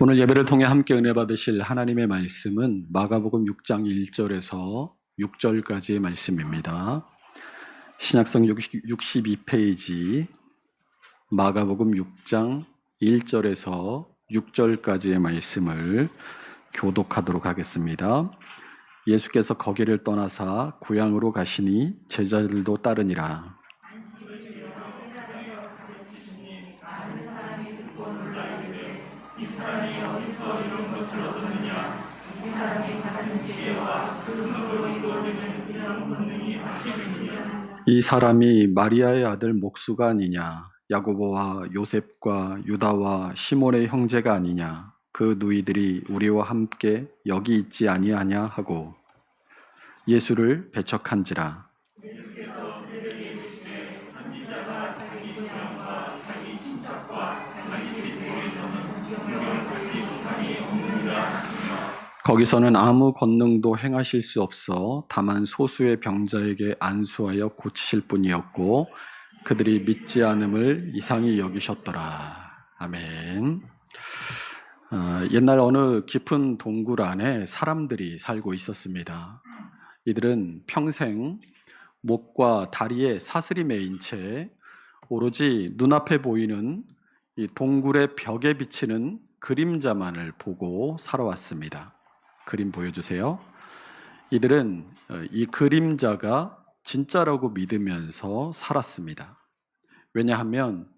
오늘 예배를 통해 함께 은혜 받으실 하나님의 말씀은 마가복음 6장 1절에서 6절까지의 말씀입니다. 신약성 62페이지 마가복음 6장 1절에서 6절까지의 말씀을 교독하도록 하겠습니다. 예수께서 거기를 떠나사 고향으로 가시니 제자들도 따르니라. 이 사람이 마리아의 아들 목수가 아니냐? 야고보와 요셉과 유다와 시몬의 형제가 아니냐? 그 누이들이 우리와 함께 여기 있지 아니하냐 하고 예수를 배척한지라. 거기서는 아무 권능도 행하실 수 없어 다만 소수의 병자에게 안수하여 고치실 뿐이었고 그들이 믿지 않음을 이상히 여기셨더라. 아멘. 옛날 어느 깊은 동굴 안에 사람들이 살고 있었습니다. 이들은 평생 목과 다리에 사슬이 매인 채 오로지 눈앞에 보이는 이 동굴의 벽에 비치는 그림자만을 보고 살아왔습니다. 그림 보여주세요. 이들은 이 그림자가 진짜라고 믿으면서 살았습니다. 왜냐하면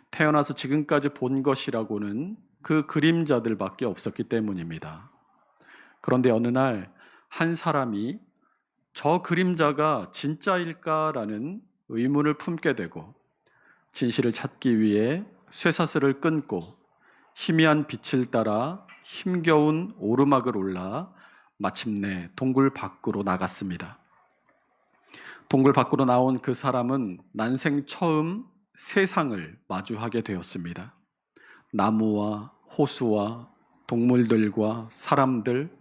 태어나서 지금까지 본 것이라고는 그 그림자들밖에 없었기 때문입니다. 그런데 어느 날 한 사람이 저 그림자가 진짜일까라는 의문을 품게 되고 진실을 찾기 위해 쇠사슬을 끊고 희미한 빛을 따라 힘겨운 오르막을 올라 마침내 동굴 밖으로 나갔습니다. 동굴 밖으로 나온 그 사람은 난생 처음 세상을 마주하게 되었습니다. 나무와 호수와 동물들과 사람들,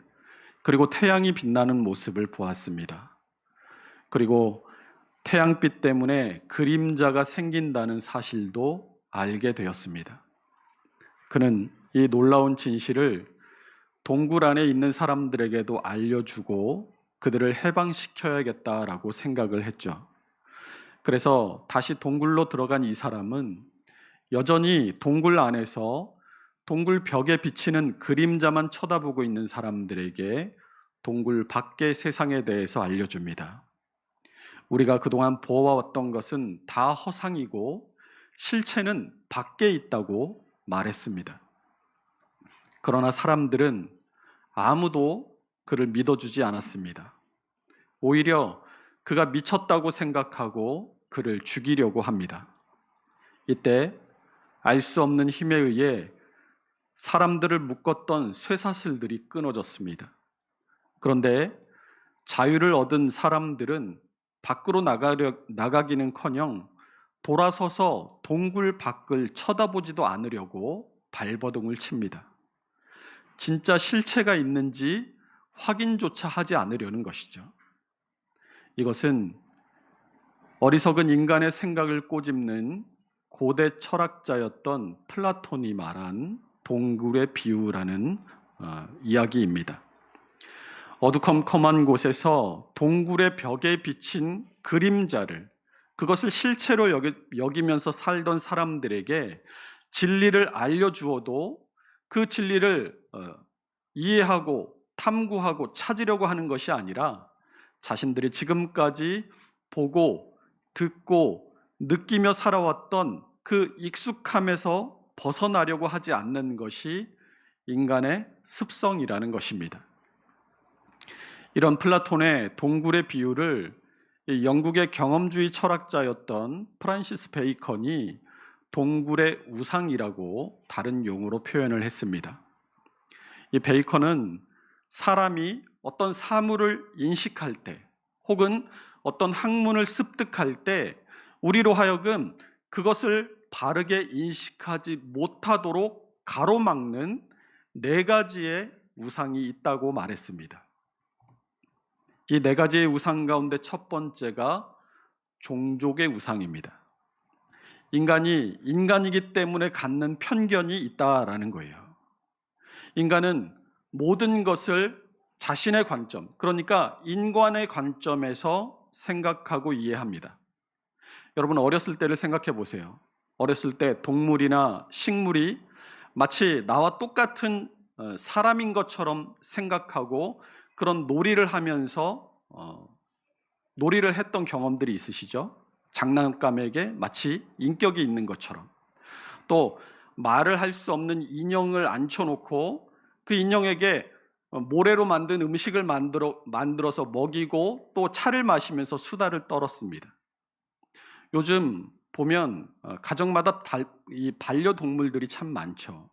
그리고 태양이 빛나는 모습을 보았습니다. 그리고 태양빛 때문에 그림자가 생긴다는 사실도 알게 되었습니다. 그는 이 놀라운 진실을 동굴 안에 있는 사람들에게도 알려주고 그들을 해방시켜야겠다라고 생각을 했죠. 그래서 다시 동굴로 들어간 이 사람은 여전히 동굴 안에서 동굴 벽에 비치는 그림자만 쳐다보고 있는 사람들에게 동굴 밖의 세상에 대해서 알려줍니다. 우리가 그동안 보아왔던 것은 다 허상이고 실체는 밖에 있다고 말했습니다. 그러나 사람들은 아무도 그를 믿어주지 않았습니다. 오히려 그가 미쳤다고 생각하고 그를 죽이려고 합니다. 이때 알 수 없는 힘에 의해 사람들을 묶었던 쇠사슬들이 끊어졌습니다. 그런데 자유를 얻은 사람들은 밖으로 나가기는커녕 돌아서서 동굴 밖을 쳐다보지도 않으려고 발버둥을 칩니다. 진짜 실체가 있는지 확인조차 하지 않으려는 것이죠. 이것은 어리석은 인간의 생각을 꼬집는 고대 철학자였던 플라톤이 말한 동굴의 비유라는 이야기입니다. 어두컴컴한 곳에서 동굴의 벽에 비친 그림자를, 그것을 실체로 여기면서 살던 사람들에게 진리를 알려주어도 그 진리를 이해하고 탐구하고 찾으려고 하는 것이 아니라 자신들이 지금까지 보고 듣고 느끼며 살아왔던 그 익숙함에서 벗어나려고 하지 않는 것이 인간의 습성이라는 것입니다. 이런 플라톤의 동굴의 비유를 영국의 경험주의 철학자였던 프란시스 베이컨이 동굴의 우상이라고 다른 용어로 표현을 했습니다. 이 베이컨은 사람이 어떤 사물을 인식할 때 혹은 어떤 학문을 습득할 때 우리로 하여금 그것을 바르게 인식하지 못하도록 가로막는 4가지의 우상이 있다고 말했습니다. 이 4가지의 우상 가운데 첫 번째가 종족의 우상입니다. 인간이 인간이기 때문에 갖는 편견이 있다라는 거예요. 인간은 모든 것을 자신의 관점, 그러니까 인간의 관점에서 생각하고 이해합니다. 여러분 어렸을 때를 생각해 보세요. 어렸을 때 동물이나 식물이 마치 나와 똑같은 사람인 것처럼 생각하고 그런 놀이를 하면서 놀이를 했던 경험들이 있으시죠? 장난감에게 마치 인격이 있는 것처럼. 또 말을 할 수 없는 인형을 앉혀놓고 그 인형에게 모래로 만든 음식을 만들어서 먹이고 또 차를 마시면서 수다를 떨었습니다. 요즘 보면 가정마다 이 반려동물들이 참 많죠.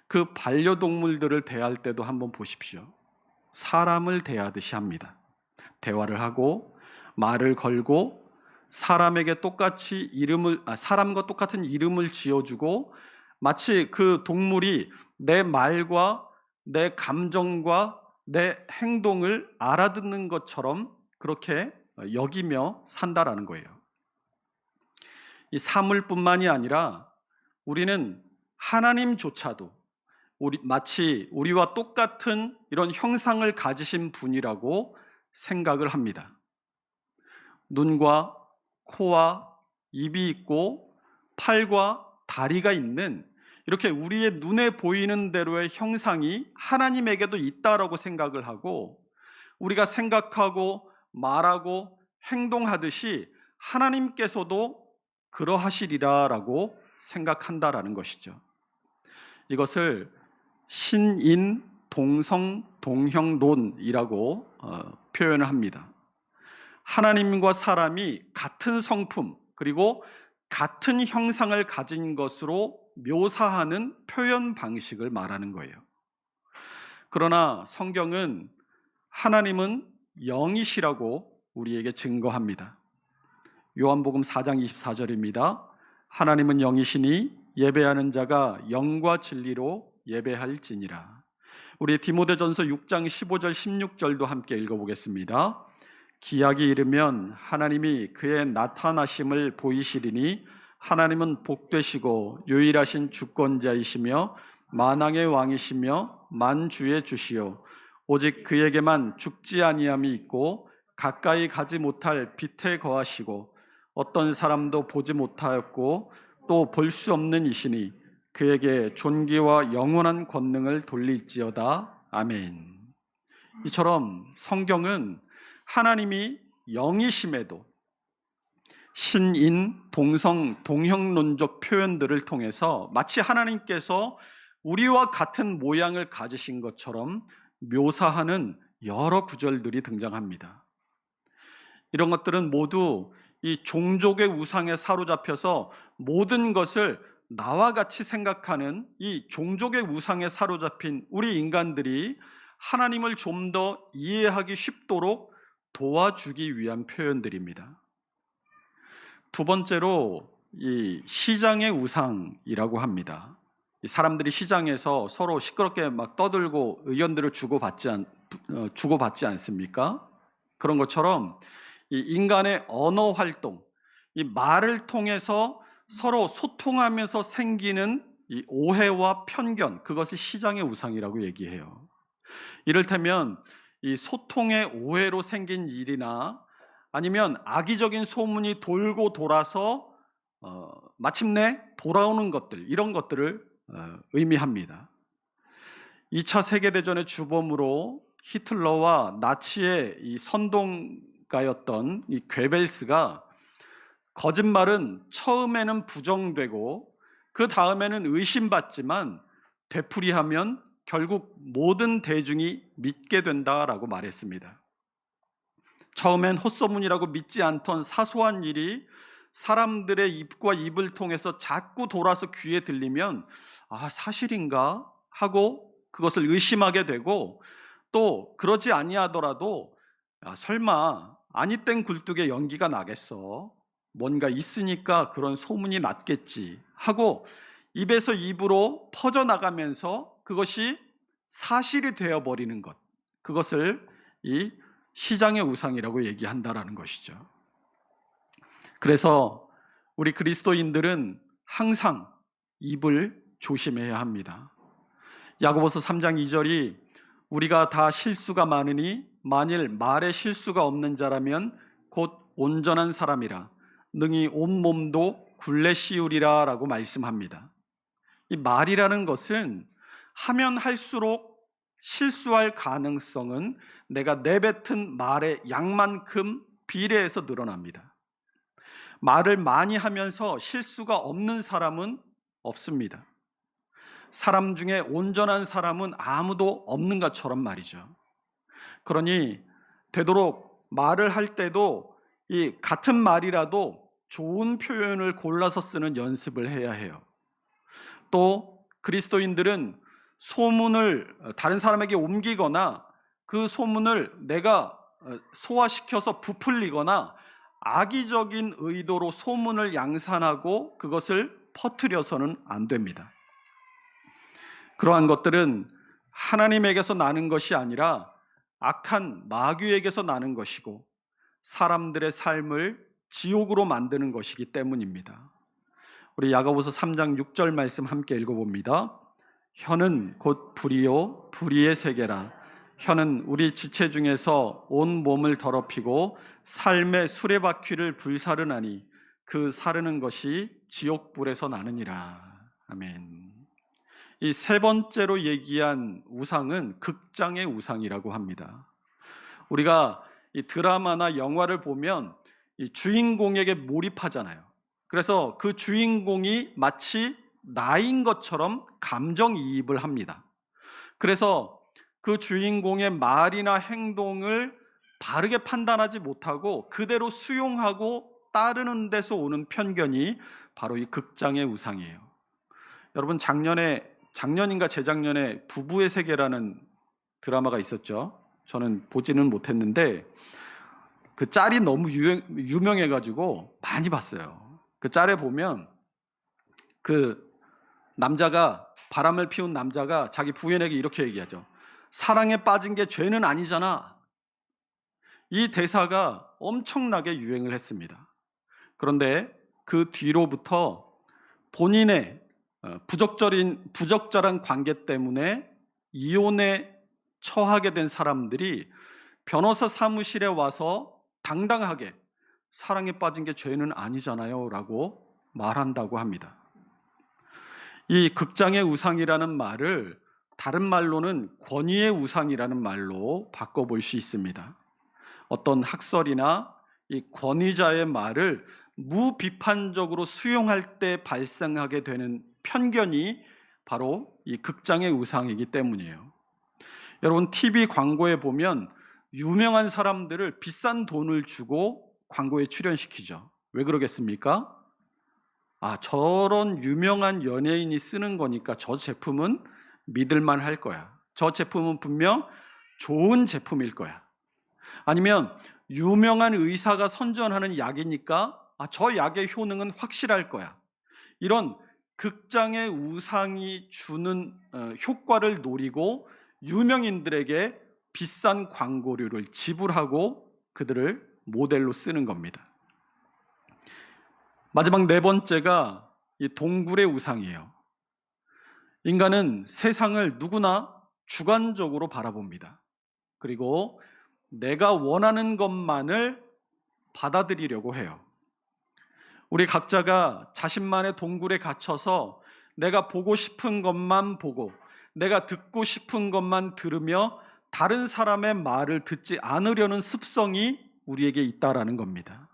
그 반려동물들을 대할 때도 한번 보십시오. 사람을 대하듯이 합니다. 대화를 하고 말을 걸고 사람에게 사람과 똑같은 이름을 지어주고 마치 그 동물이 내 말과 내 감정과 내 행동을 알아듣는 것처럼 그렇게 여기며 산다라는 거예요. 이 사물뿐만이 아니라 우리는 하나님조차도 마치 우리와 똑같은 이런 형상을 가지신 분이라고 생각을 합니다. 눈과 코와 입이 있고 팔과 다리가 있는 이렇게 우리의 눈에 보이는 대로의 형상이 하나님에게도 있다라고 생각을 하고 우리가 생각하고 말하고 행동하듯이 하나님께서도 그러하시리라라고 생각한다라는 것이죠. 이것을 신인 동성 동형론이라고 표현을 합니다. 하나님과 사람이 같은 성품 그리고 같은 형상을 가진 것으로 묘사하는 표현 방식을 말하는 거예요. 그러나 성경은 하나님은 영이시라고 우리에게 증거합니다. 요한복음 4장 24절입니다. 하나님은 영이시니 예배하는 자가 영과 진리로 예배할지니라. 우리 디모데전서 6장 15절 16절도 함께 읽어보겠습니다. 기약이 이르면 하나님이 그의 나타나심을 보이시리니 하나님은 복되시고 유일하신 주권자이시며 만왕의 왕이시며 만주의 주시요 오직 그에게만 죽지 아니함이 있고 가까이 가지 못할 빛에 거하시고 어떤 사람도 보지 못하였고 또 볼 수 없는 이시니 그에게 존귀와 영원한 권능을 돌릴지어다. 아멘. 이처럼 성경은 하나님이 영이심에도 신인, 동성, 동형론적 표현들을 통해서 마치 하나님께서 우리와 같은 모양을 가지신 것처럼 묘사하는 여러 구절들이 등장합니다. 이런 것들은 모두 이 종족의 우상에 사로잡혀서 모든 것을 나와 같이 생각하는 이 종족의 우상에 사로잡힌 우리 인간들이 하나님을 좀 더 이해하기 쉽도록 도와주기 위한 표현들입니다. 두 번째로 이 시장의 우상이라고 합니다. 사람들이 시장에서 서로 시끄럽게 막 떠들고 의견들을 주고받지 않습니까? 그런 것처럼 이 인간의 언어 활동, 이 말을 통해서 서로 소통하면서 생기는 이 오해와 편견, 그것을 시장의 우상이라고 얘기해요. 이를테면 이 소통의 오해로 생긴 일이나 아니면 악의적인 소문이 돌고 돌아서 마침내 돌아오는 것들, 이런 것들을 의미합니다. 2차 세계대전의 주범으로 히틀러와 나치의 이 선동가였던 이 괴벨스가 거짓말은 처음에는 부정되고 그 다음에는 의심받지만 되풀이하면 결국 모든 대중이 믿게 된다라고 말했습니다. 처음엔 헛소문이라고 믿지 않던 사소한 일이 사람들의 입과 입을 통해서 자꾸 돌아서 귀에 들리면 사실인가 하고 그것을 의심하게 되고 또 그러지 아니하더라도 설마 아니 땐 굴뚝에 연기가 나겠어, 뭔가 있으니까 그런 소문이 났겠지 하고 입에서 입으로 퍼져나가면서 그것이 사실이 되어버리는 것, 그것을 이 시장의 우상이라고 얘기한다라는 것이죠. 그래서 우리 그리스도인들은 항상 입을 조심해야 합니다. 야고보서 3장 2절이 우리가 다 실수가 많으니 만일 말에 실수가 없는 자라면 곧 온전한 사람이라 능히 온몸도 굴레 씌우리라 라고 말씀합니다. 이 말이라는 것은 하면 할수록 실수할 가능성은 내가 내뱉은 말의 양만큼 비례해서 늘어납니다. 말을 많이 하면서 실수가 없는 사람은 없습니다. 사람 중에 온전한 사람은 아무도 없는 것처럼 말이죠. 그러니 되도록 말을 할 때도 이 같은 말이라도 좋은 표현을 골라서 쓰는 연습을 해야 해요. 또 그리스도인들은 소문을 다른 사람에게 옮기거나 그 소문을 내가 소화시켜서 부풀리거나 악의적인 의도로 소문을 양산하고 그것을 퍼뜨려서는 안 됩니다. 그러한 것들은 하나님에게서 나는 것이 아니라 악한 마귀에게서 나는 것이고 사람들의 삶을 지옥으로 만드는 것이기 때문입니다. 우리 야고보서 3장 6절 말씀 함께 읽어봅니다. 혀는 곧 불이요 불의의 세계라. 혀는 우리 지체 중에서 온 몸을 더럽히고 삶의 수레바퀴를 불사르나니 그 사르는 것이 지옥불에서 나느니라. 아멘. 이 세 번째로 얘기한 우상은 극장의 우상이라고 합니다. 우리가 이 드라마나 영화를 보면 이 주인공에게 몰입하잖아요. 그래서 그 주인공이 마치 나인 것처럼 감정이입을 합니다. 그래서 그 주인공의 말이나 행동을 바르게 판단하지 못하고 그대로 수용하고 따르는 데서 오는 편견이 바로 이 극장의 우상이에요. 여러분 작년인가 재작년에 부부의 세계라는 드라마가 있었죠. 저는 보지는 못했는데 그 짤이 너무 유명해가지고 많이 봤어요. 그 짤에 보면 그 남자가 바람을 피운 남자가 자기 부인에게 이렇게 얘기하죠. 사랑에 빠진 게 죄는 아니잖아. 이 대사가 엄청나게 유행을 했습니다. 그런데 그 뒤로부터 본인의 부적절한 관계 때문에 이혼에 처하게 된 사람들이 변호사 사무실에 와서 당당하게 사랑에 빠진 게 죄는 아니잖아요 라고 말한다고 합니다. 이 극장의 우상이라는 말을 다른 말로는 권위의 우상이라는 말로 바꿔볼 수 있습니다. 어떤 학설이나 이 권위자의 말을 무비판적으로 수용할 때 발생하게 되는 편견이 바로 이 극장의 우상이기 때문이에요. 여러분 TV 광고에 보면 유명한 사람들을 비싼 돈을 주고 광고에 출연시키죠. 왜 그러겠습니까? 저런 유명한 연예인이 쓰는 거니까 저 제품은 믿을만 할 거야. 저 제품은 분명 좋은 제품일 거야. 아니면 유명한 의사가 선전하는 약이니까 저 약의 효능은 확실할 거야. 이런 극장의 우상이 주는 효과를 노리고 유명인들에게 비싼 광고료를 지불하고 그들을 모델로 쓰는 겁니다. 마지막 네 번째가 이 동굴의 우상이에요. 인간은 세상을 누구나 주관적으로 바라봅니다. 그리고 내가 원하는 것만을 받아들이려고 해요. 우리 각자가 자신만의 동굴에 갇혀서 내가 보고 싶은 것만 보고 내가 듣고 싶은 것만 들으며 다른 사람의 말을 듣지 않으려는 습성이 우리에게 있다라는 겁니다.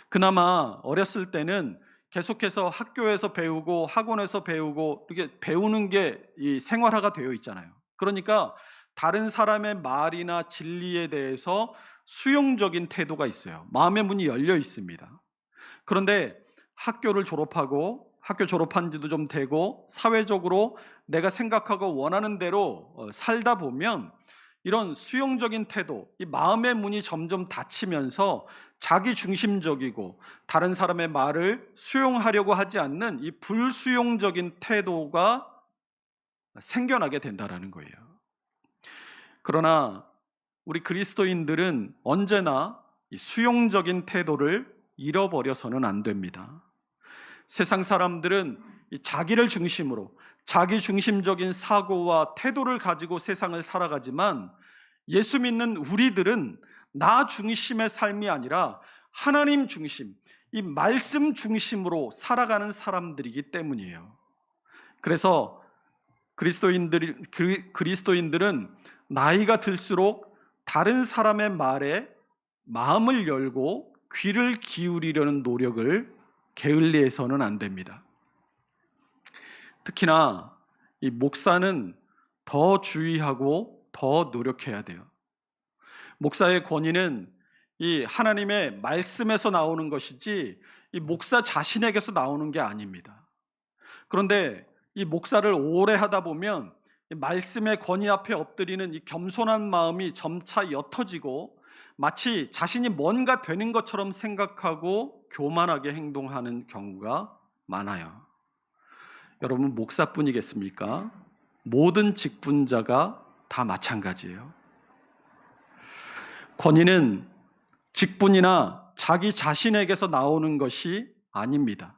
그나마 어렸을 때는 계속해서 학교에서 배우고 학원에서 배우고 이렇게 배우는 게 이 생활화가 되어 있잖아요. 그러니까 다른 사람의 말이나 진리에 대해서 수용적인 태도가 있어요. 마음의 문이 열려 있습니다. 그런데 학교를 졸업하고 학교 졸업한 지도 좀 되고 사회적으로 내가 생각하고 원하는 대로 살다 보면 이런 수용적인 태도, 이 마음의 문이 점점 닫히면서 자기 중심적이고 다른 사람의 말을 수용하려고 하지 않는 이 불수용적인 태도가 생겨나게 된다는 거예요. 그러나 우리 그리스도인들은 언제나 이 수용적인 태도를 잃어버려서는 안 됩니다. 세상 사람들은 자기를 중심으로 자기 중심적인 사고와 태도를 가지고 세상을 살아가지만 예수 믿는 우리들은 나 중심의 삶이 아니라 하나님 중심, 이 말씀 중심으로 살아가는 사람들이기 때문이에요. 그래서 그리스도인들은 나이가 들수록 다른 사람의 말에 마음을 열고 귀를 기울이려는 노력을 게을리해서는 안 됩니다. 특히나 이 목사는 더 주의하고 더 노력해야 돼요. 목사의 권위는 이 하나님의 말씀에서 나오는 것이지 이 목사 자신에게서 나오는 게 아닙니다. 그런데 이 목사를 오래 하다 보면 이 말씀의 권위 앞에 엎드리는 이 겸손한 마음이 점차 옅어지고 마치 자신이 뭔가 되는 것처럼 생각하고 교만하게 행동하는 경우가 많아요. 여러분, 목사뿐이겠습니까? 모든 직분자가 다 마찬가지예요. 권위는 직분이나 자기 자신에게서 나오는 것이 아닙니다.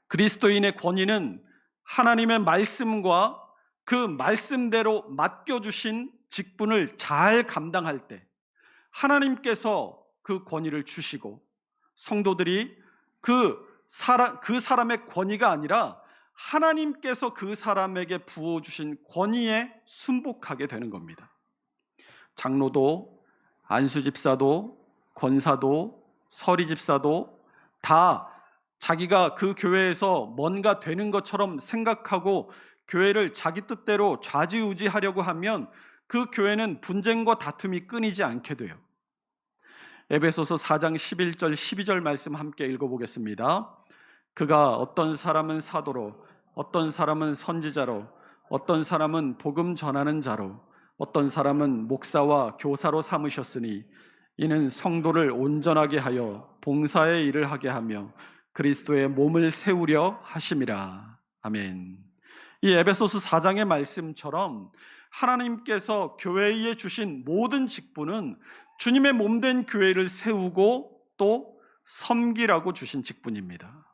그리스도인의 권위는 하나님의 말씀과 그 말씀대로 맡겨주신 직분을 잘 감당할 때 하나님께서 그 권위를 주시고 성도들이 그 사람의 권위가 아니라 하나님께서 그 사람에게 부어주신 권위에 순복하게 되는 겁니다. 장로도, 안수집사도, 권사도, 서리집사도 다 자기가 그 교회에서 뭔가 되는 것처럼 생각하고 교회를 자기 뜻대로 좌지우지하려고 하면 그 교회는 분쟁과 다툼이 끊이지 않게 돼요. 에베소서 4장 11절 12절 말씀 함께 읽어보겠습니다. 그가 어떤 사람은 사도로, 어떤 사람은 선지자로, 어떤 사람은 복음 전하는 자로, 어떤 사람은 목사와 교사로 삼으셨으니 이는 성도를 온전하게 하여 봉사의 일을 하게 하며 그리스도의 몸을 세우려 하심이라. 아멘. 이 에베소서 4장의 말씀처럼 하나님께서 교회에 주신 모든 직분은 주님의 몸된 교회를 세우고 또 섬기라고 주신 직분입니다.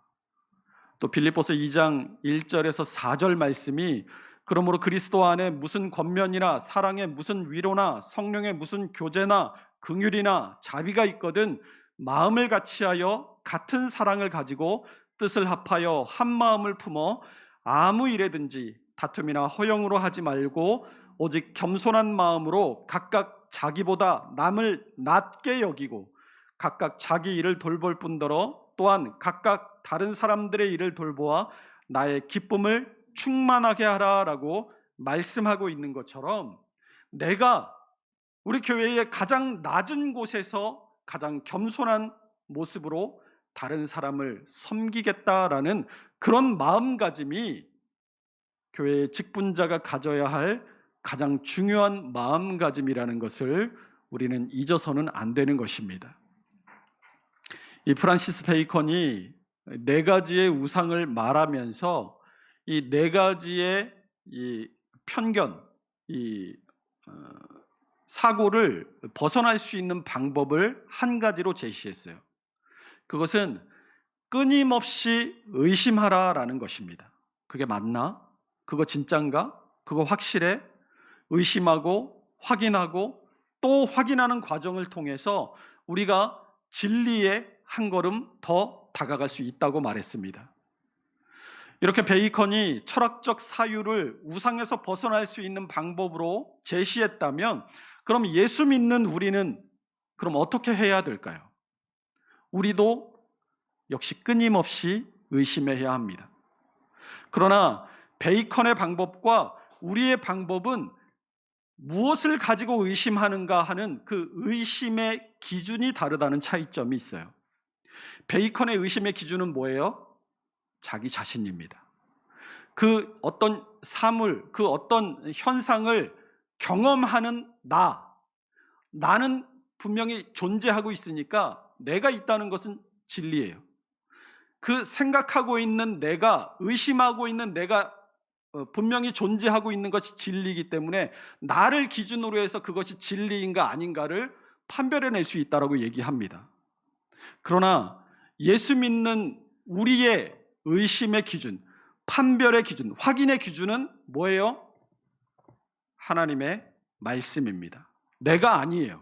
또 빌립보서 2장 1절에서 4절 말씀이 그러므로 그리스도 안에 무슨 권면이나 사랑에 무슨 위로나 성령의 무슨 교제나 긍휼이나 자비가 있거든 마음을 같이하여 같은 사랑을 가지고 뜻을 합하여 한 마음을 품어 아무 일에든지 다툼이나 허영으로 하지 말고 오직 겸손한 마음으로 각각 자기보다 남을 낮게 여기고 각각 자기 일을 돌볼 뿐더러 또한 각각 다른 사람들의 일을 돌보아 나의 기쁨을 충만하게 하라라고 말씀하고 있는 것처럼 내가 우리 교회의 가장 낮은 곳에서 가장 겸손한 모습으로 다른 사람을 섬기겠다라는 그런 마음가짐이 교회의 직분자가 가져야 할 가장 중요한 마음가짐이라는 것을 우리는 잊어서는 안 되는 것입니다. 이 프란시스 베이컨이 4가지의 우상을 말하면서 이 4가지의 이 편견, 사고를 벗어날 수 있는 방법을 한 가지로 제시했어요. 그것은 끊임없이 의심하라라는 것입니다. 그게 맞나? 그거 진짠가? 그거 확실해? 의심하고 확인하고 또 확인하는 과정을 통해서 우리가 진리에 한 걸음 더 다가갈 수 있다고 말했습니다. 이렇게 베이컨이 철학적 사유를 우상에서 벗어날 수 있는 방법으로 제시했다면 그럼 예수 믿는 우리는 그럼 어떻게 해야 될까요? 우리도 역시 끊임없이 의심해야 합니다. 그러나 베이컨의 방법과 우리의 방법은 무엇을 가지고 의심하는가 하는 그 의심의 기준이 다르다는 차이점이 있어요. 베이컨의 의심의 기준은 뭐예요? 자기 자신입니다. 그 어떤 사물, 그 어떤 현상을 경험하는 나는 분명히 존재하고 있으니까 내가 있다는 것은 진리예요. 그 생각하고 있는 내가, 의심하고 있는 내가 분명히 존재하고 있는 것이 진리이기 때문에 나를 기준으로 해서 그것이 진리인가 아닌가를 판별해낼 수 있다고 얘기합니다. 그러나 예수 믿는 우리의 의심의 기준, 판별의 기준, 확인의 기준은 뭐예요? 하나님의 말씀입니다. 내가 아니에요.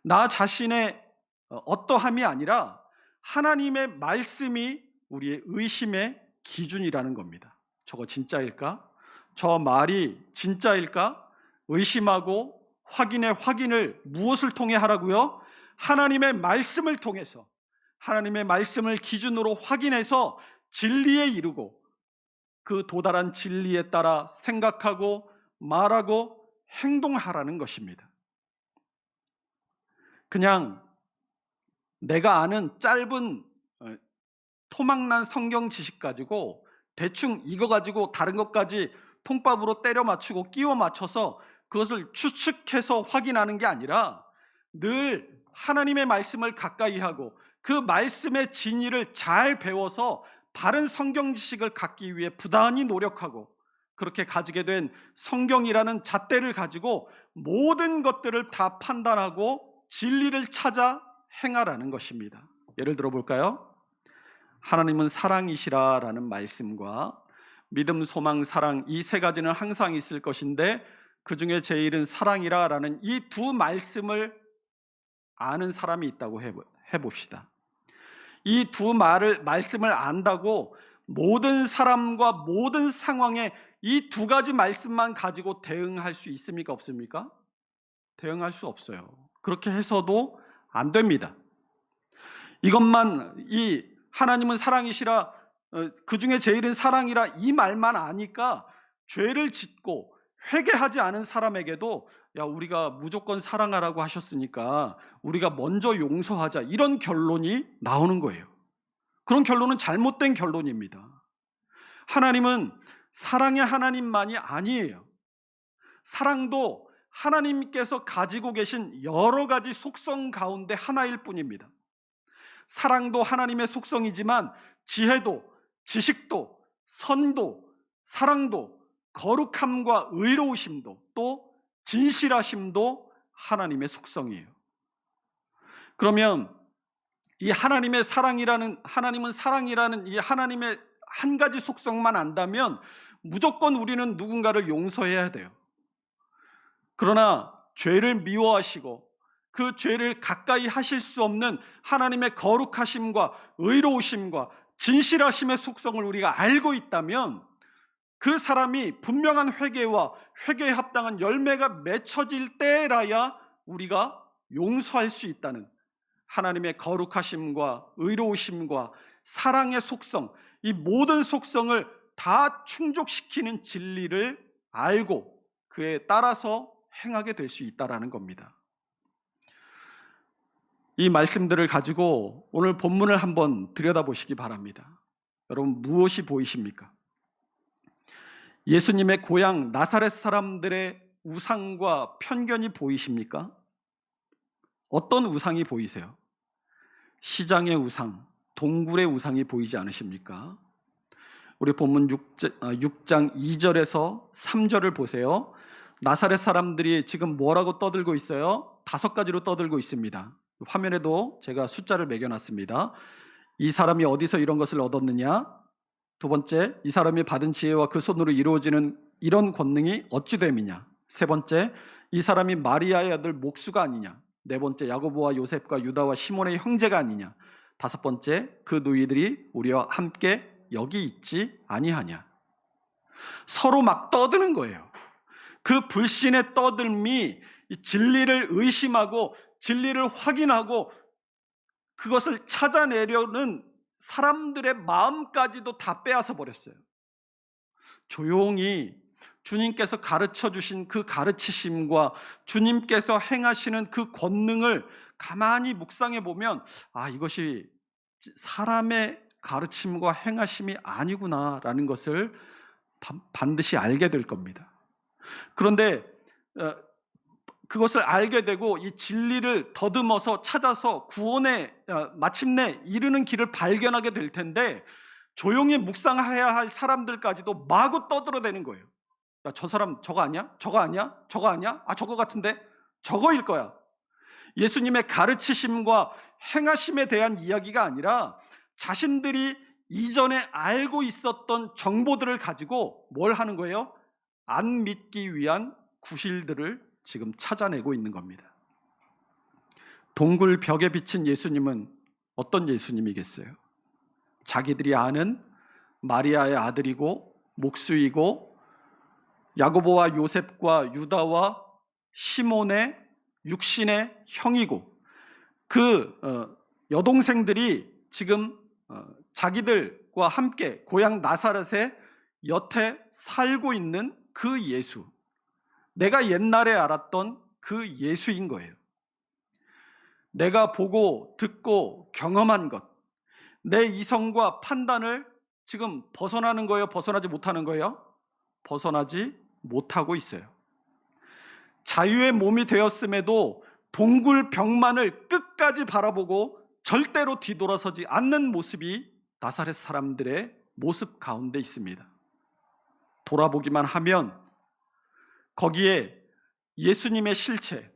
나 자신의 어떠함이 아니라 하나님의 말씀이 우리의 의심의 기준이라는 겁니다. 저거 진짜일까? 저 말이 진짜일까? 의심하고 확인을 무엇을 통해 하라고요? 하나님의 말씀을 통해서, 하나님의 말씀을 기준으로 확인해서 진리에 이르고 그 도달한 진리에 따라 생각하고 말하고 행동하라는 것입니다. 그냥 내가 아는 짧은 토막난 성경 지식 가지고 대충 이거 가지고 다른 것까지 통밥으로 때려 맞추고 끼워 맞춰서 그것을 추측해서 확인하는 게 아니라 늘 하나님의 말씀을 가까이 하고 그 말씀의 진리를 잘 배워서 바른 성경 지식을 갖기 위해 부단히 노력하고 그렇게 가지게 된 성경이라는 잣대를 가지고 모든 것들을 다 판단하고 진리를 찾아 행하라는 것입니다. 예를 들어 볼까요? 하나님은 사랑이시라라는 말씀과 믿음, 소망, 사랑 이 세 가지는 항상 있을 것인데 그 중에 제일은 사랑이라라는 이 두 말씀을 아는 사람이 있다고 해봅시다. 이 두 말씀을 안다고 모든 사람과 모든 상황에 이 두 가지 말씀만 가지고 대응할 수 있습니까? 없습니까? 대응할 수 없어요. 그렇게 해서도 안 됩니다. 이것만 이 하나님은 사랑이시라 그 중에 제일은 사랑이라 이 말만 아니까 죄를 짓고 회개하지 않은 사람에게도 야 우리가 무조건 사랑하라고 하셨으니까 우리가 먼저 용서하자 이런 결론이 나오는 거예요. 그런 결론은 잘못된 결론입니다. 하나님은 사랑의 하나님만이 아니에요. 사랑도 하나님께서 가지고 계신 여러 가지 속성 가운데 하나일 뿐입니다. 사랑도 하나님의 속성이지만 지혜도, 지식도, 선도, 사랑도, 거룩함과 의로우심도 또 진실하심도 하나님의 속성이에요. 그러면 이 하나님은 사랑이라는 이 하나님의 한 가지 속성만 안다면 무조건 우리는 누군가를 용서해야 돼요. 그러나 죄를 미워하시고 그 죄를 가까이 하실 수 없는 하나님의 거룩하심과 의로우심과 진실하심의 속성을 우리가 알고 있다면 그 사람이 분명한 회개와 회개에 합당한 열매가 맺혀질 때라야 우리가 용서할 수 있다는 하나님의 거룩하심과 의로우심과 사랑의 속성, 이 모든 속성을 다 충족시키는 진리를 알고 그에 따라서 행하게 될 수 있다는 겁니다. 이 말씀들을 가지고 오늘 본문을 한번 들여다보시기 바랍니다. 여러분 무엇이 보이십니까? 예수님의 고향 나사렛 사람들의 우상과 편견이 보이십니까? 어떤 우상이 보이세요? 시장의 우상, 동굴의 우상이 보이지 않으십니까? 우리 본문 6장 2절에서 3절을 보세요. 나사렛 사람들이 지금 뭐라고 떠들고 있어요? 5가지로 떠들고 있습니다. 화면에도 제가 숫자를 매겨놨습니다. 이 사람이 어디서 이런 것을 얻었느냐? 두 번째, 이 사람이 받은 지혜와 그 손으로 이루어지는 이런 권능이 어찌 됨이냐? 세 번째, 이 사람이 마리아의 아들 목수가 아니냐? 네 번째, 야고보와 요셉과 유다와 시몬의 형제가 아니냐? 다섯 번째, 그 누이들이 우리와 함께 여기 있지 아니하냐? 서로 막 떠드는 거예요. 그 불신의 떠들미, 진리를 의심하고 진리를 확인하고 그것을 찾아내려는 사람들의 마음까지도 다 빼앗아 버렸어요. 조용히 주님께서 가르쳐 주신 그 가르치심과 주님께서 행하시는 그 권능을 가만히 묵상해 보면 이것이 사람의 가르침과 행하심이 아니구나라는 것을 반드시 알게 될 겁니다. 그런데 그것을 알게 되고 이 진리를 더듬어서 찾아서 구원에 마침내 이르는 길을 발견하게 될 텐데 조용히 묵상해야 할 사람들까지도 마구 떠들어대는 거예요. 야, 저 사람 저거 아니야? 저거 아니야? 저거 아니야? 저거 같은데? 저거일 거야. 예수님의 가르치심과 행하심에 대한 이야기가 아니라 자신들이 이전에 알고 있었던 정보들을 가지고 뭘 하는 거예요? 안 믿기 위한 구실들을 지금 찾아내고 있는 겁니다. 동굴 벽에 비친 예수님은 어떤 예수님이겠어요? 자기들이 아는 마리아의 아들이고 목수이고 야고보와 요셉과 유다와 시몬의 육신의 형이고 그 여동생들이 지금 자기들과 함께 고향 나사렛의 여태 살고 있는 그 예수, 내가 옛날에 알았던 그 예수인 거예요. 내가 보고 듣고 경험한 것, 내 이성과 판단을 지금 벗어나는 거예요? 벗어나지 못하는 거예요? 벗어나지 못하고 있어요. 자유의 몸이 되었음에도 동굴 벽만을 끝까지 바라보고 절대로 뒤돌아서지 않는 모습이 나사렛 사람들의 모습 가운데 있습니다. 돌아보기만 하면 거기에 예수님의 실체,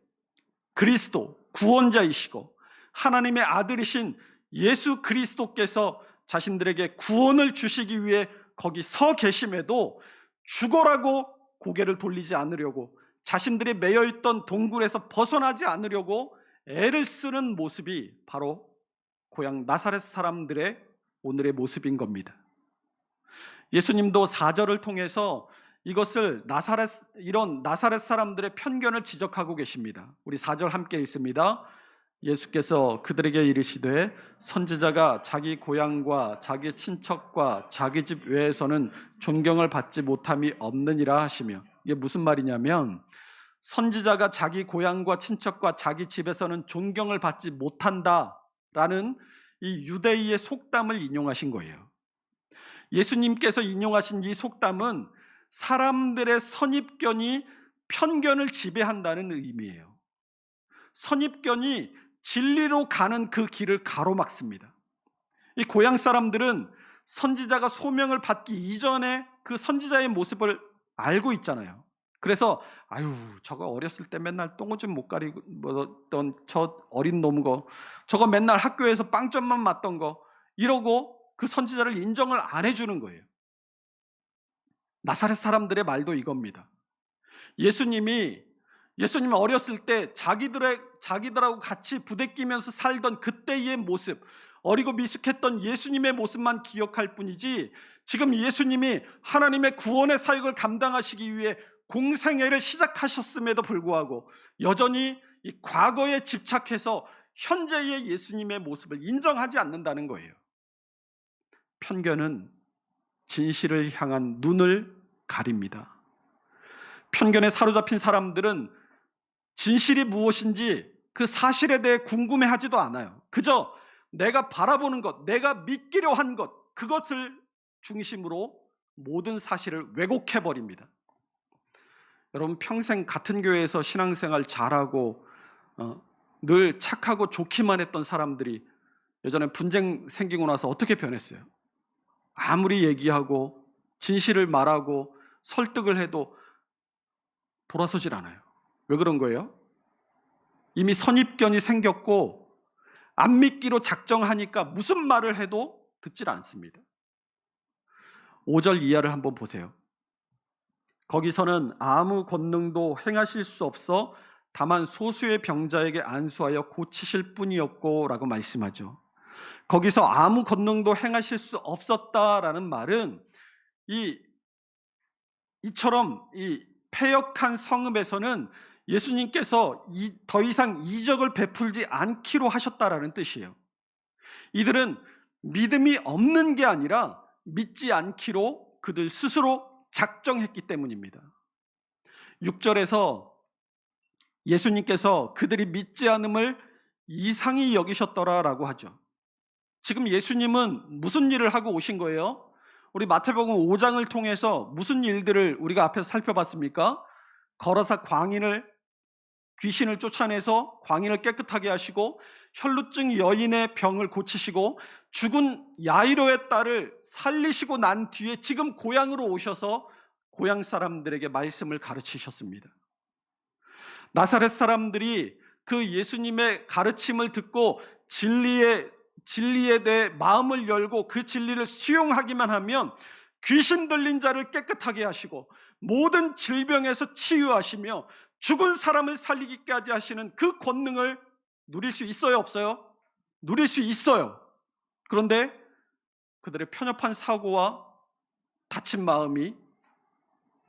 그리스도, 구원자이시고 하나님의 아들이신 예수 그리스도께서 자신들에게 구원을 주시기 위해 거기 서 계심에도 죽어라고 고개를 돌리지 않으려고, 자신들이 매여있던 동굴에서 벗어나지 않으려고 애를 쓰는 모습이 바로 고향 나사렛 사람들의 오늘의 모습인 겁니다. 예수님도 4절을 통해서 이것을 이런 나사렛 사람들의 편견을 지적하고 계십니다. 우리 4절 함께 읽습니다. 예수께서 그들에게 이르시되 선지자가 자기 고향과 자기 친척과 자기 집 외에서는 존경을 받지 못함이 없느니라 하시며, 이게 무슨 말이냐면 선지자가 자기 고향과 친척과 자기 집에서는 존경을 받지 못한다라는 이 유대인의 속담을 인용하신 거예요. 예수님께서 인용하신 이 속담은 사람들의 선입견이 편견을 지배한다는 의미예요. 선입견이 진리로 가는 그 길을 가로막습니다. 이 고향 사람들은 선지자가 소명을 받기 이전에 그 선지자의 모습을 알고 있잖아요. 그래서 아유, 저거 어렸을 때 맨날 똥오줌 못 가리고 뭐던 저 어린 놈 거, 저거 맨날 학교에서 빵점만 맞던 거, 이러고 그 선지자를 인정을 안 해주는 거예요. 나사렛 사람들의 말도 이겁니다. 예수님이 어렸을 때 자기들하고 같이 부대끼면서 살던 그때의 모습, 어리고 미숙했던 예수님의 모습만 기억할 뿐이지, 지금 예수님이 하나님의 구원의 사역을 감당하시기 위해 공생애를 시작하셨음에도 불구하고 여전히 이 과거에 집착해서 현재의 예수님의 모습을 인정하지 않는다는 거예요. 편견은 진실을 향한 눈을 가립니다. 편견에 사로잡힌 사람들은 진실이 무엇인지 그 사실에 대해 궁금해하지도 않아요. 그저 내가 바라보는 것, 내가 믿기려 한 것, 그것을 중심으로 모든 사실을 왜곡해버립니다. 여러분, 평생 같은 교회에서 신앙생활 잘하고 늘 착하고 좋기만 했던 사람들이 예전에 분쟁 생기고 나서 어떻게 변했어요? 아무리 얘기하고 진실을 말하고 설득을 해도 돌아서질 않아요. 왜 그런 거예요? 이미 선입견이 생겼고 안 믿기로 작정하니까 무슨 말을 해도 듣질 않습니다. 5절 이하를 한번 보세요. 거기서는 아무 권능도 행하실 수 없어 다만 소수의 병자에게 안수하여 고치실 뿐이었고 라고 말씀하죠. 거기서 아무 권능도 행하실 수 없었다라는 말은 이처럼 이 패역한 성읍에서는 예수님께서 더 이상 이적을 베풀지 않기로 하셨다라는 뜻이에요. 이들은 믿음이 없는 게 아니라 믿지 않기로 그들 스스로 작정했기 때문입니다. 6절에서 예수님께서 그들이 믿지 않음을 이상히 여기셨더라라고 하죠. 지금 예수님은 무슨 일을 하고 오신 거예요? 우리 마태복음 5장을 통해서 무슨 일들을 우리가 앞에서 살펴봤습니까? 걸어서 귀신을 쫓아내서 광인을 깨끗하게 하시고, 혈루증 여인의 병을 고치시고, 죽은 야이로의 딸을 살리시고 난 뒤에 지금 고향으로 오셔서 고향 사람들에게 말씀을 가르치셨습니다. 나사렛 사람들이 그 예수님의 가르침을 듣고 진리의 진리에 대해 마음을 열고 그 진리를 수용하기만 하면 귀신 들린 자를 깨끗하게 하시고 모든 질병에서 치유하시며 죽은 사람을 살리게 하시는 그 권능을 누릴 수 있어요, 없어요? 누릴 수 있어요. 그런데 그들의 편협한 사고와 다친 마음이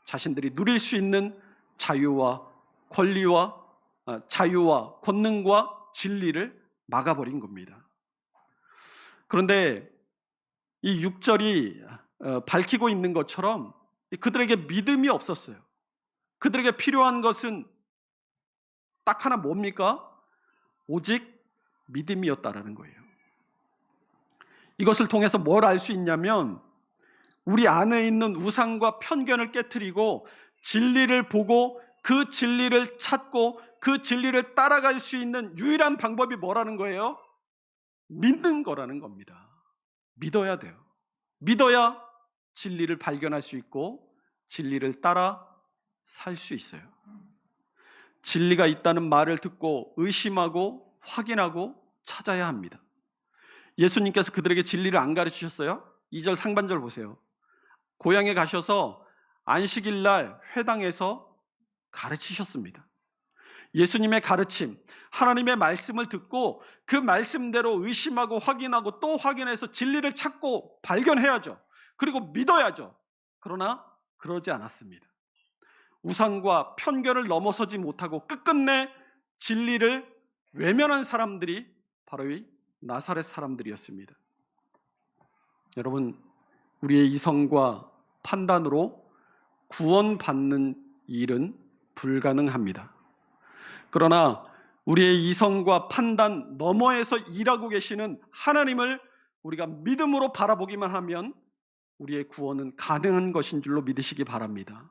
자신들이 누릴 수 있는 자유와 권리와 자유와 권능과 진리를 막아버린 겁니다. 그런데 이 6절이 밝히고 있는 것처럼 그들에게 믿음이 없었어요. 그들에게 필요한 것은 딱 하나 뭡니까? 오직 믿음이었다라는 거예요. 이것을 통해서 뭘 알 수 있냐면 우리 안에 있는 우상과 편견을 깨트리고 진리를 보고 그 진리를 찾고 그 진리를 따라갈 수 있는 유일한 방법이 뭐라는 거예요? 믿는 거라는 겁니다. 믿어야 돼요. 믿어야 진리를 발견할 수 있고 진리를 따라 살 수 있어요. 진리가 있다는 말을 듣고 의심하고 확인하고 찾아야 합니다. 예수님께서 그들에게 진리를 안 가르치셨어요? 2절 상반절 보세요. 고향에 가셔서 안식일 날 회당에서 가르치셨습니다. 예수님의 가르침, 하나님의 말씀을 듣고 그 말씀대로 의심하고 확인하고 또 확인해서 진리를 찾고 발견해야죠. 그리고 믿어야죠. 그러나 그러지 않았습니다. 우상과 편견을 넘어서지 못하고 끝끝내 진리를 외면한 사람들이 바로 이 나사렛 사람들이었습니다. 여러분, 우리의 이성과 판단으로 구원받는 일은 불가능합니다. 그러나 우리의 이성과 판단 너머에서 일하고 계시는 하나님을 우리가 믿음으로 바라보기만 하면 우리의 구원은 가능한 것인 줄로 믿으시기 바랍니다.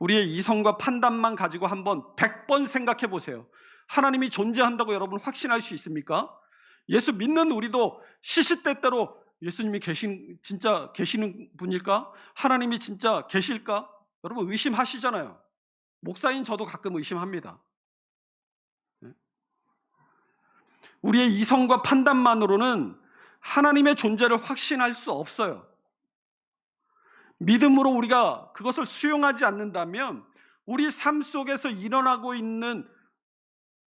우리의 이성과 판단만 가지고 한번 100번 생각해 보세요. 하나님이 존재한다고 여러분 확신할 수 있습니까? 예수 믿는 우리도 시시때때로 예수님이 진짜 계시는 분일까? 하나님이 진짜 계실까? 여러분 의심하시잖아요. 목사인 저도 가끔 의심합니다. 우리의 이성과 판단만으로는 하나님의 존재를 확신할 수 없어요. 믿음으로 우리가 그것을 수용하지 않는다면 우리 삶 속에서 일어나고 있는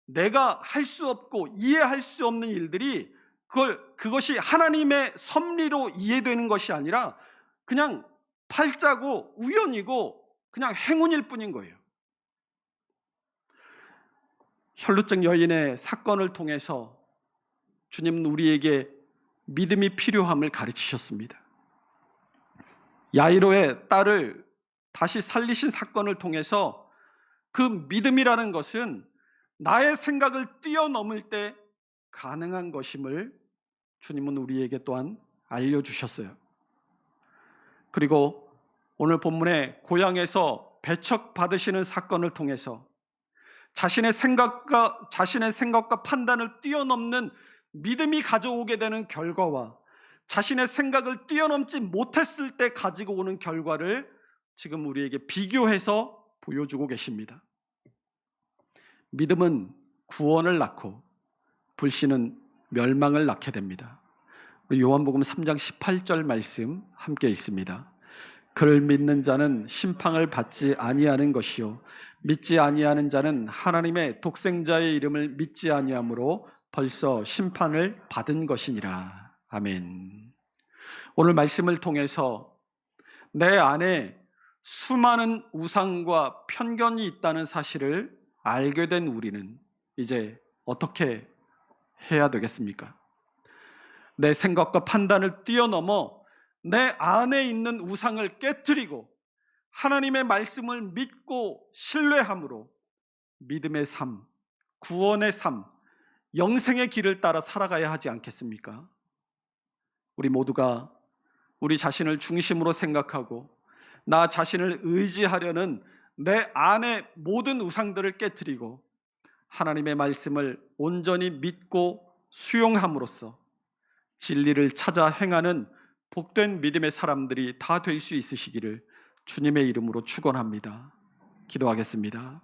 내가 할 수 없고 이해할 수 없는 일들이 그것이 하나님의 섭리로 이해되는 것이 아니라 그냥 팔자고 우연이고 그냥 행운일 뿐인 거예요. 혈루증 여인의 사건을 통해서 주님은 우리에게 믿음이 필요함을 가르치셨습니다. 야이로의 딸을 다시 살리신 사건을 통해서 그 믿음이라는 것은 나의 생각을 뛰어넘을 때 가능한 것임을 주님은 우리에게 또한 알려주셨어요. 그리고 오늘 본문의 고향에서 배척받으시는 사건을 통해서 자신의 생각과 판단을 뛰어넘는 믿음이 가져오게 되는 결과와 자신의 생각을 뛰어넘지 못했을 때 가지고 오는 결과를 지금 우리에게 비교해서 보여주고 계십니다. 믿음은 구원을 낳고 불신은 멸망을 낳게 됩니다. 우리 요한복음 3장 18절 말씀 함께 있습니다. 그를 믿는 자는 심판을 받지 아니하는 것이요 믿지 아니하는 자는 하나님의 독생자의 이름을 믿지 아니하므로 벌써 심판을 받은 것이니라. 아멘. 오늘 말씀을 통해서 내 안에 수많은 우상과 편견이 있다는 사실을 알게 된 우리는 이제 어떻게 해야 되겠습니까? 내 생각과 판단을 뛰어넘어 내 안에 있는 우상을 깨트리고 하나님의 말씀을 믿고 신뢰함으로 믿음의 삶, 구원의 삶, 영생의 길을 따라 살아가야 하지 않겠습니까? 우리 모두가 우리 자신을 중심으로 생각하고 나 자신을 의지하려는 내 안의 모든 우상들을 깨트리고 하나님의 말씀을 온전히 믿고 수용함으로써 진리를 찾아 행하는 복된 믿음의 사람들이 다 될 수 있으시기를 주님의 이름으로 축원합니다. 기도하겠습니다.